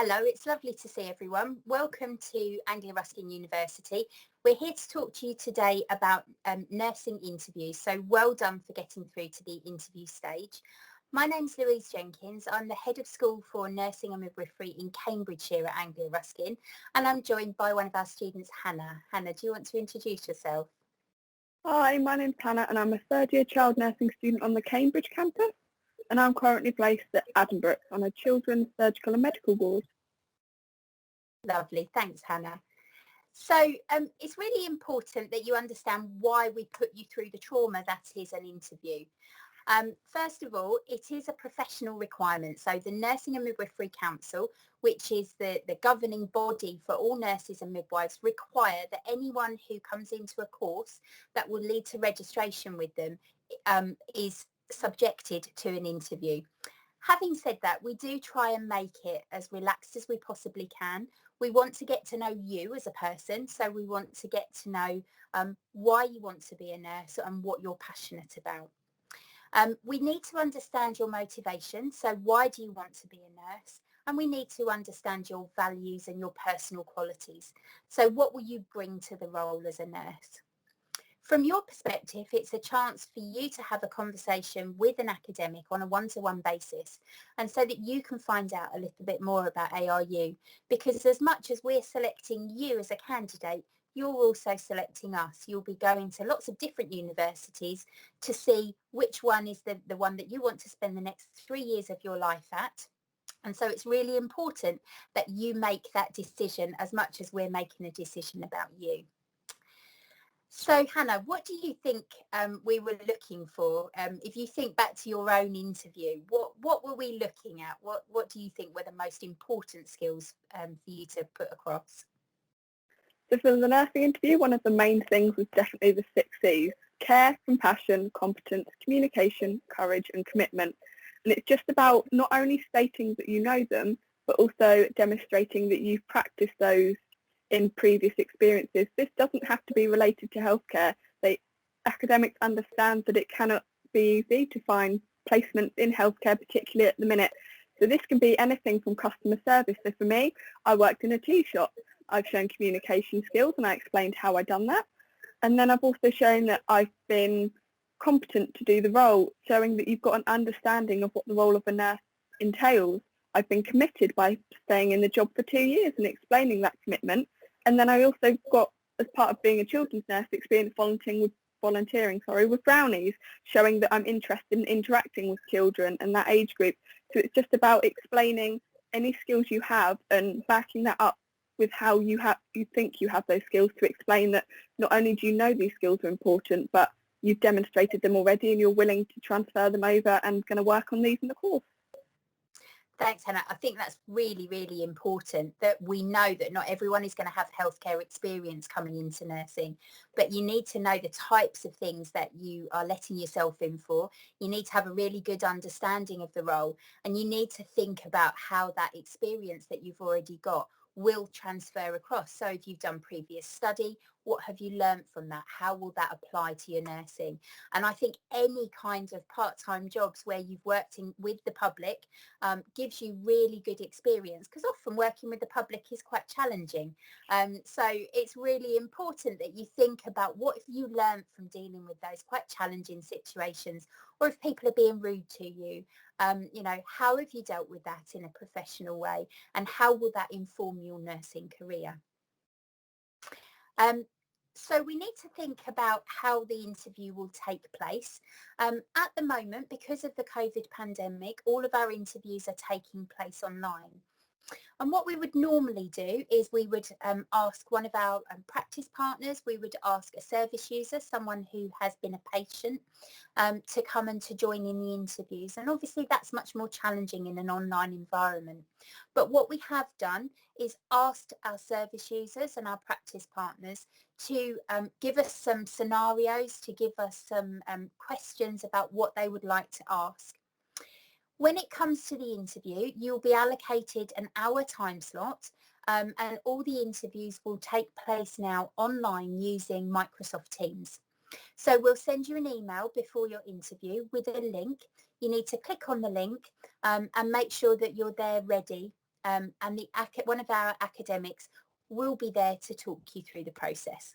Hello, it's lovely to see everyone. Welcome to Anglia Ruskin University. We're here to talk to you today about nursing interviews. So well done for getting through to the interview stage. My name's Louise Jenkins. I'm the head of school for nursing and midwifery in Cambridgeshire at Anglia Ruskin, and I'm joined by one of our students, Hannah. Hannah, do you want to introduce yourself? Hi, my name's Hannah and I'm a third year child nursing student on the Cambridge campus, and I'm currently placed at Addenbrooke on a children's surgical and medical ward. Lovely, thanks Hannah. So it's really important that you understand why we put you through the trauma that is an interview. First of all, it is a professional requirement. So the Nursing and Midwifery Council, which is the governing body for all nurses and midwives, require that anyone who comes into a course that will lead to registration with them is subjected to an interview. Having said that, we do try and make it as relaxed as we possibly can. We want to get to know you as a person. So we want to get to know why you want to be a nurse and what you're passionate about. We need to understand your motivation. So why do you want to be a nurse? And we need to understand your values and your personal qualities. So what will you bring to the role as a nurse? From your perspective, it's a chance for you to have a conversation with an academic on a one-to-one basis, and so that you can find out a little bit more about ARU, because as much as we're selecting you as a candidate, you're also selecting us. You'll be going to lots of different universities to see which one is the one that you want to spend the next 3 years of your life at. And so it's really important that you make that decision as much as we're making a decision about you. So Hannah, what do you think we were looking for? If you think back to your own interview, what were we looking at? What do you think were the most important skills for you to put across? So for the nursing interview, one of the main things was definitely the 6 C's: care, compassion, competence, communication, courage and commitment. And it's just about not only stating that you know them, but also demonstrating that you've practiced those in previous experiences. This doesn't have to be related to healthcare. Academics understand that it cannot be easy to find placements in healthcare, particularly at the minute. So this can be anything from customer service. So for me, I worked in a tea shop. I've shown communication skills and I explained how I've done that. And then I've also shown that I've been competent to do the role, showing that you've got an understanding of what the role of a nurse entails. I've been committed by staying in the job for 2 years and explaining that commitment. And then I also got, as part of being a children's nurse, experience volunteering with Brownies, showing that I'm interested in interacting with children and that age group. So it's just about explaining any skills you have and backing that up with how you think you have those skills, to explain that not only do you know these skills are important, but you've demonstrated them already and you're willing to transfer them over and going to work on these in the course. Thanks, Hannah. I think that's really, really important, that we know that not everyone is going to have healthcare experience coming into nursing, but you need to know the types of things that you are letting yourself in for. You need to have a really good understanding of the role, and you need to think about how that experience that you've already got will transfer across. So if you've done previous study, what have you learned from that? How will that apply to your nursing? And I think any kind of part-time jobs where you've worked with the public gives you really good experience, because often working with the public is quite challenging. So it's really important that you think about what have you learned from dealing with those quite challenging situations, or if people are being rude to you, how have you dealt with that in a professional way, and how will that inform your nursing career? So we need to think about how the interview will take place. At the moment, because of the COVID pandemic, all of our interviews are taking place online. And what we would normally do is we would ask one of our practice partners, we would ask a service user, someone who has been a patient, to come and to join in the interviews. And obviously that's much more challenging in an online environment. But what we have done is asked our service users and our practice partners to give us some scenarios, to give us some questions about what they would like to ask. When it comes to the interview, you'll be allocated an hour time slot, and all the interviews will take place now online using Microsoft Teams. So we'll send you an email before your interview with a link. You need to click on the link and make sure that you're there ready and one of our academics will be there to talk you through the process.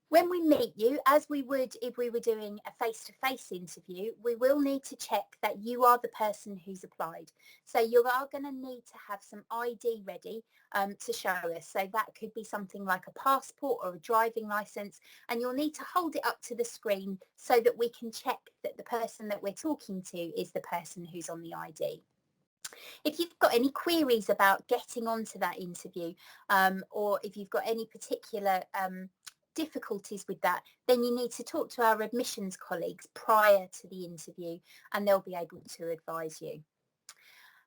When we meet you, as we would if we were doing a face-to-face interview, we will need to check that you are the person who's applied. So you are going to need to have some ID ready to show us. So that could be something like a passport or a driving licence, and you'll need to hold it up to the screen so that we can check that the person that we're talking to is the person who's on the ID. If you've got any queries about getting onto that interview, or if you've got any particular difficulties with that, then you need to talk to our admissions colleagues prior to the interview, and they'll be able to advise you.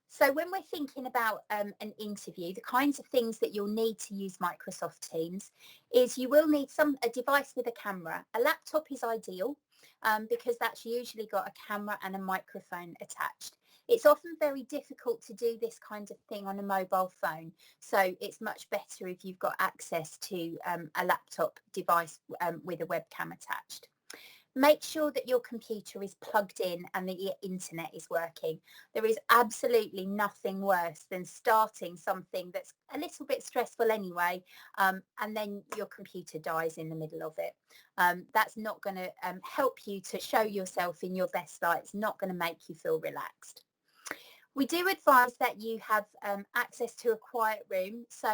So when we're thinking about an interview, the kinds of things that you'll need to use Microsoft Teams is you will need a device with a camera. A laptop is ideal because that's usually got a camera and a microphone attached. It's often very difficult to do this kind of thing on a mobile phone, so it's much better if you've got access to a laptop device with a webcam attached. Make sure that your computer is plugged in and that your internet is working. There is absolutely nothing worse than starting something that's a little bit stressful anyway, and then your computer dies in the middle of it. That's not going to help you to show yourself in your best light. It's not going to make you feel relaxed. We do advise that you have access to a quiet room, so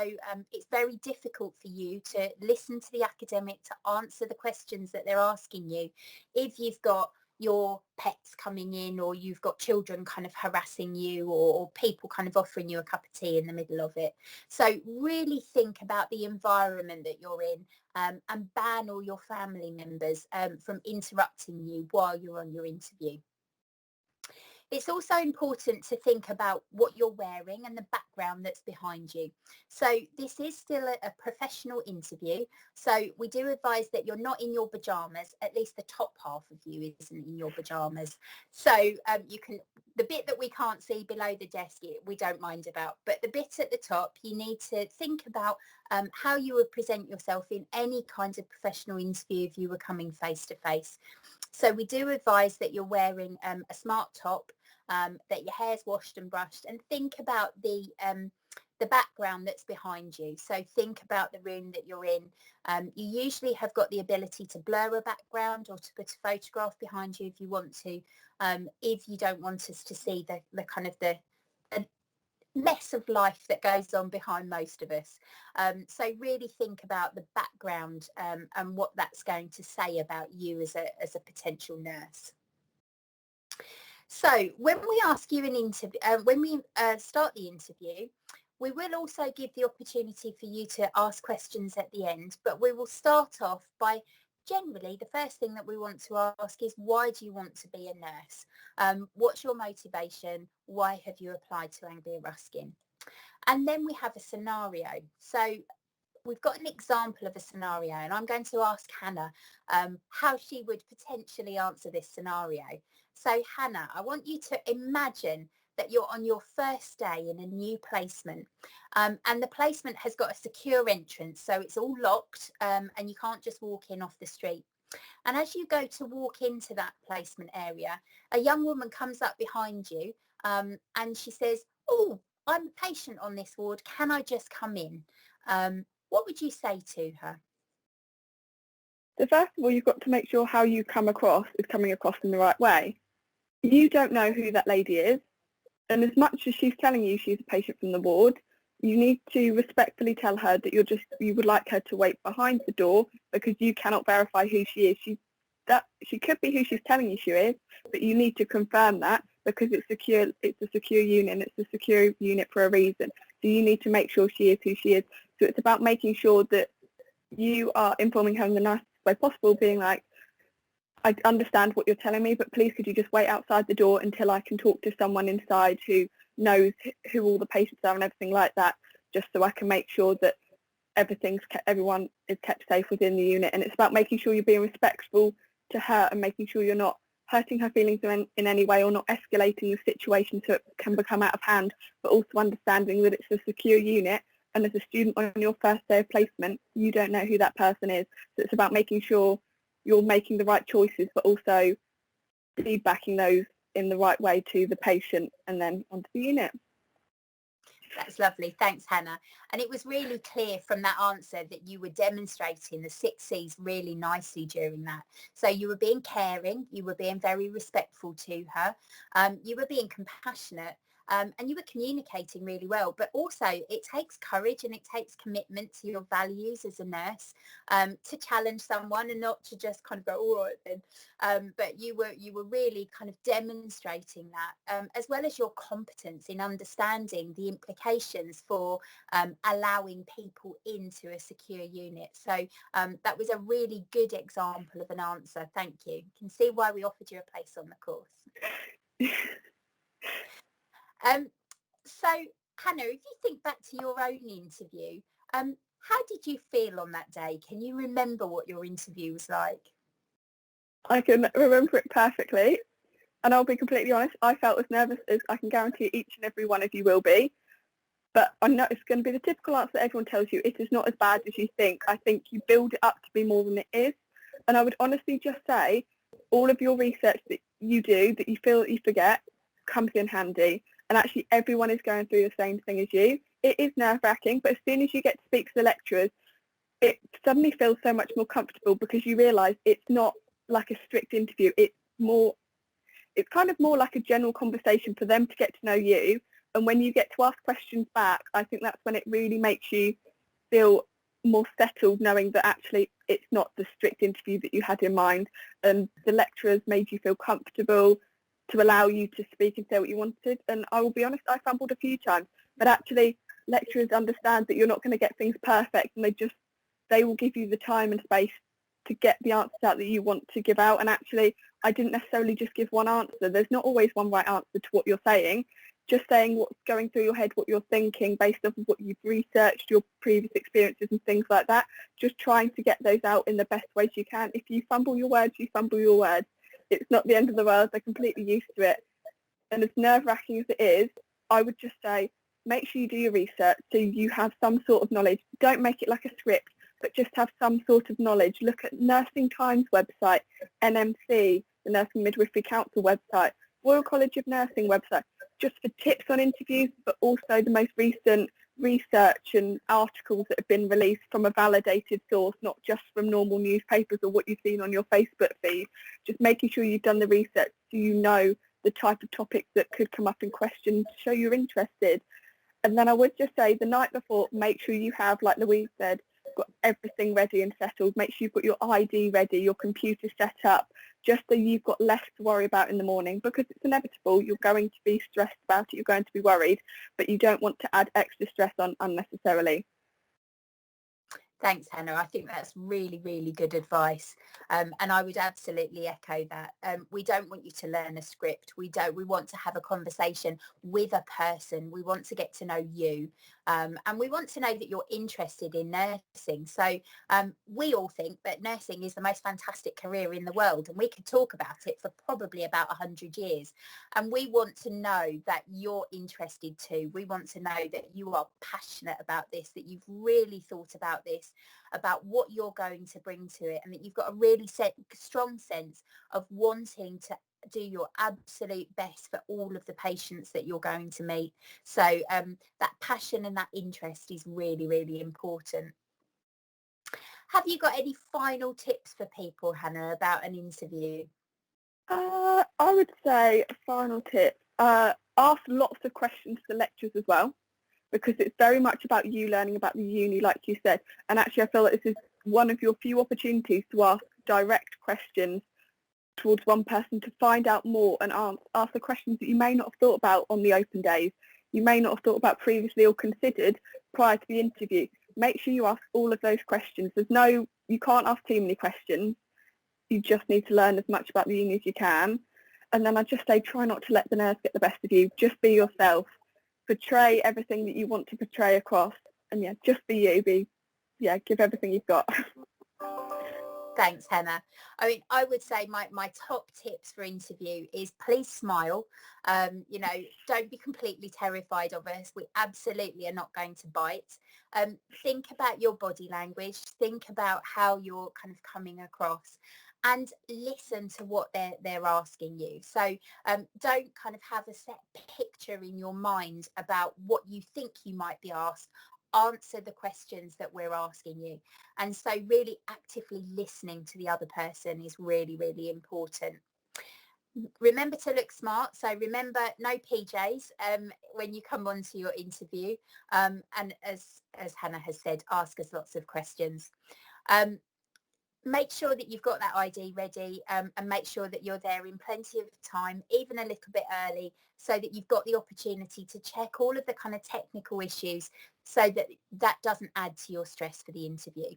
it's very difficult for you to listen to the academic, to answer the questions that they're asking you if you've got your pets coming in, or you've got children kind of harassing you, or people kind of offering you a cup of tea in the middle of it. So really think about the environment that you're in, and ban all your family members from interrupting you while you're on your interview. It's also important to think about what you're wearing and the background that's behind you. So this is still a professional interview. So we do advise that you're not in your pajamas, at least the top half of you isn't in your pajamas. So you can, the bit that we can't see below the desk, we don't mind about, but the bit at the top, you need to think about how you would present yourself in any kind of professional interview if you were coming face to face. So we do advise that you're wearing a smart top, that your hair's washed and brushed, and think about the background that's behind you. So think about the room that you're in. You usually have got the ability to blur a background or to put a photograph behind you if you want to, if you don't want us to see the kind of the mess of life that goes on behind most of us. So really think about the background and what that's going to say about you as a potential nurse. So when we ask you an interview, when we start the interview, we will also give the opportunity for you to ask questions at the end, but we will start off by generally the first thing that we want to ask is, why do you want to be a nurse? What's your motivation? Why have you applied to Anglia Ruskin? And then we have a scenario. So we've got an example of a scenario, and I'm going to ask Hannah how she would potentially answer this scenario. So Hannah, I want you to imagine that you're on your first day in a new placement, and the placement has got a secure entrance, so it's all locked, and you can't just walk in off the street. And as you go to walk into that placement area, a young woman comes up behind you, and she says, "Oh, I'm a patient on this ward. Can I just come in?" What would you say to her? So first of all, you've got to make sure how you come across is coming across in the right way. You don't know who that lady is, and as much as she's telling you she's a patient from the ward, you need to respectfully tell her that you would like her to wait behind the door, because you cannot verify who she is. She could be who she's telling you she is, but you need to confirm that, because it's secure. It's a secure unit, and it's a secure unit for a reason. So you need to make sure she is who she is. So it's about making sure that you are informing her in the nicest way possible, being like, "I understand what you're telling me, but please could you just wait outside the door until I can talk to someone inside who knows who all the patients are and everything like that, just so I can make sure that everyone is kept safe within the unit." And it's about making sure you're being respectful to her and making sure you're not hurting her feelings in any way, or not escalating the situation so it can become out of hand, but also understanding that it's a secure unit, and as a student on your first day of placement, you don't know who that person is. So it's about making sure you're making the right choices, but also feedbacking those in the right way to the patient and then onto the unit. That's lovely. Thanks, Hannah. And it was really clear from that answer that you were demonstrating the 6 Cs really nicely during that. So you were being caring, you were being very respectful to her, you were being compassionate, and you were communicating really well. But also it takes courage and it takes commitment to your values as a nurse, to challenge someone and not to just kind of go, all right then. But you were really kind of demonstrating that, as well as your competence in understanding the implications for allowing people into a secure unit. So that was a really good example of an answer. Thank you. You can see why we offered you a place on the course. So Hannah, if you think back to your own interview, how did you feel on that day? Can you remember what your interview was like? I can remember it perfectly, and I'll be completely honest, I felt as nervous as I can guarantee each and every one of you will be. But I know it's going to be the typical answer that everyone tells you. It is not as bad as you think. I think you build it up to be more than it is. And I would honestly just say all of your research that you do, that you feel that you forget, comes in handy. And actually everyone is going through the same thing as you. It is nerve-wracking, but as soon as you get to speak to the lecturers, it suddenly feels so much more comfortable because you realise it's not like a strict interview. It's kind of more like a general conversation for them to get to know you. And when you get to ask questions back, I think that's when it really makes you feel more settled, knowing that actually it's not the strict interview that you had in mind. And the lecturers made you feel comfortable to allow you to speak and say what you wanted. And I will be honest, I fumbled a few times. But actually, lecturers understand that you're not going to get things perfect, and they will give you the time and space to get the answers out that you want to give out. And actually, I didn't necessarily just give one answer. There's not always one right answer to what you're saying. Just saying what's going through your head, what you're thinking based off of what you've researched, your previous experiences and things like that. Just trying to get those out in the best ways you can. If you fumble your words, you fumble your words. It's not the end of the world. They're completely used to it. And as nerve-wracking as it is, I would just say, make sure you do your research so you have some sort of knowledge. Don't make it like a script, but just have some sort of knowledge. Look at Nursing Times website, NMC, the Nursing Midwifery Council website, Royal College of Nursing website, just for tips on interviews, but also the most recent research and articles that have been released from a validated source, not just from normal newspapers or what you've seen on your Facebook feed. Just making sure you've done the research so you know the type of topics that could come up in question to show you're interested. And then I would just say the night before, make sure you have, like Louise said, got everything ready and settled. Make sure you've got your ID ready, your computer set up, just so you've got less to worry about in the morning, because it's inevitable. You're going to be stressed about it. You're going to be worried, but you don't want to add extra stress on unnecessarily. Thanks, Hannah. I think that's really, really good advice. And I would absolutely echo that. We don't want you to learn a script. We want to have a conversation with a person. We want to get to know you. And we want to know that you're interested in nursing. So we all think that nursing is the most fantastic career in the world, and we could talk about it for probably about 100 years. And we want to know that you're interested too. We want to know that you are passionate about this, that you've really thought about this, about what you're going to bring to it, and that you've got a really strong sense of wanting to do your absolute best for all of the patients that you're going to meet. So that passion and that interest is really, really important. Have you got any final tips for people, Hannah, about an interview? I would say a final tip, ask lots of questions to the lecturers as well, because it's very much about you learning about the uni, like you said. And actually, I feel that this is one of your few opportunities to ask direct questions towards one person to find out more and ask the questions that you may not have thought about on the open days. You may not have thought about previously or considered prior to the interview. Make sure you ask all of those questions. You can't ask too many questions. You just need to learn as much about the uni as you can. And then I just say, try not to let the nerves get the best of you. Just be yourself. Portray everything that you want to portray across. And just be you. Give everything you've got. Thanks, Hannah. I mean, I would say my top tips for interview is please smile. You know, don't be completely terrified of us. We absolutely are not going to bite. Think about your body language. Think about how you're kind of coming across, and listen to what they're asking you. So don't kind of have a set picture in your mind about what you think you might be asked. Answer the questions that we're asking you. And so really actively listening to the other person is really, really important. Remember to look smart. So remember, no PJs when you come on to your interview. And as Hannah has said, ask us lots of questions. Make sure that you've got that ID ready, and make sure that you're there in plenty of time, even a little bit early, so that you've got the opportunity to check all of the kind of technical issues, so that that doesn't add to your stress for the interview.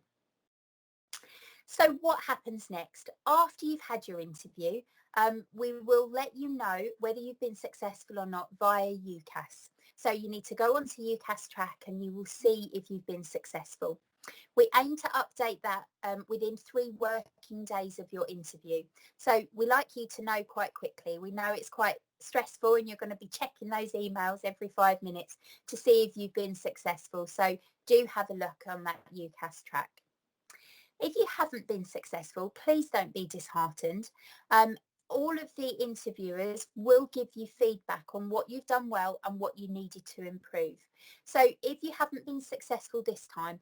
So what happens next? After you've had your interview, we will let you know whether you've been successful or not via UCAS. So you need to go onto UCAS track and you will see if you've been successful. We aim to update that within 3 working days of your interview. So we like you to know quite quickly. We know it's quite stressful and you're going to be checking those emails every 5 minutes to see if you've been successful. So do have a look on that UCAS track. If you haven't been successful, please don't be disheartened. All of the interviewers will give you feedback on what you've done well and what you needed to improve. So if you haven't been successful this time,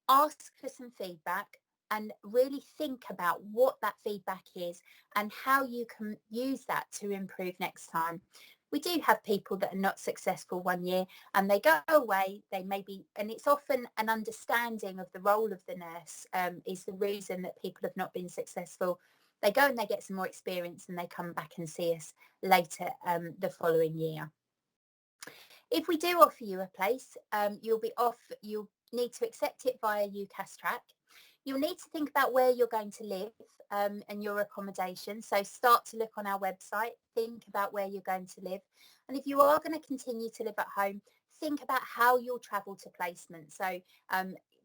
ask for some feedback and really think about what that feedback is and how you can use that to improve next time. We do have people that are not successful one year and they go away, they maybe, and it's often an understanding of the role of the nurse is the reason that people have not been successful. They go and they get some more experience and they come back and see us later the following year. If we do offer you a place, you'll need to accept it via UCAS track. You'll need to think about where you're going to live and your accommodation. So start to look on our website, think about where you're going to live. And if you are going to continue to live at home, think about how you'll travel to placement. So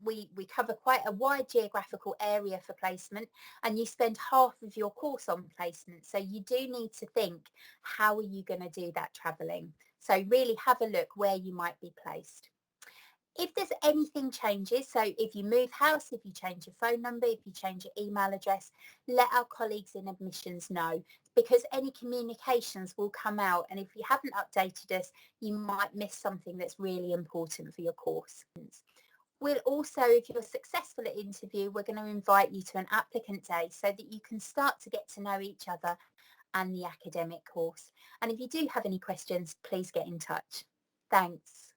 we cover quite a wide geographical area for placement, and you spend half of your course on placement. So you do need to think, how are you going to do that travelling? So really have a look where you might be placed. If there's anything changes, so if you move house, if you change your phone number, if you change your email address, let our colleagues in admissions know, because any communications will come out, and if you haven't updated us, you might miss something that's really important for your course. We'll also, if you're successful at interview, we're going to invite you to an applicant day so that you can start to get to know each other and the academic course. And if you do have any questions, please get in touch. Thanks.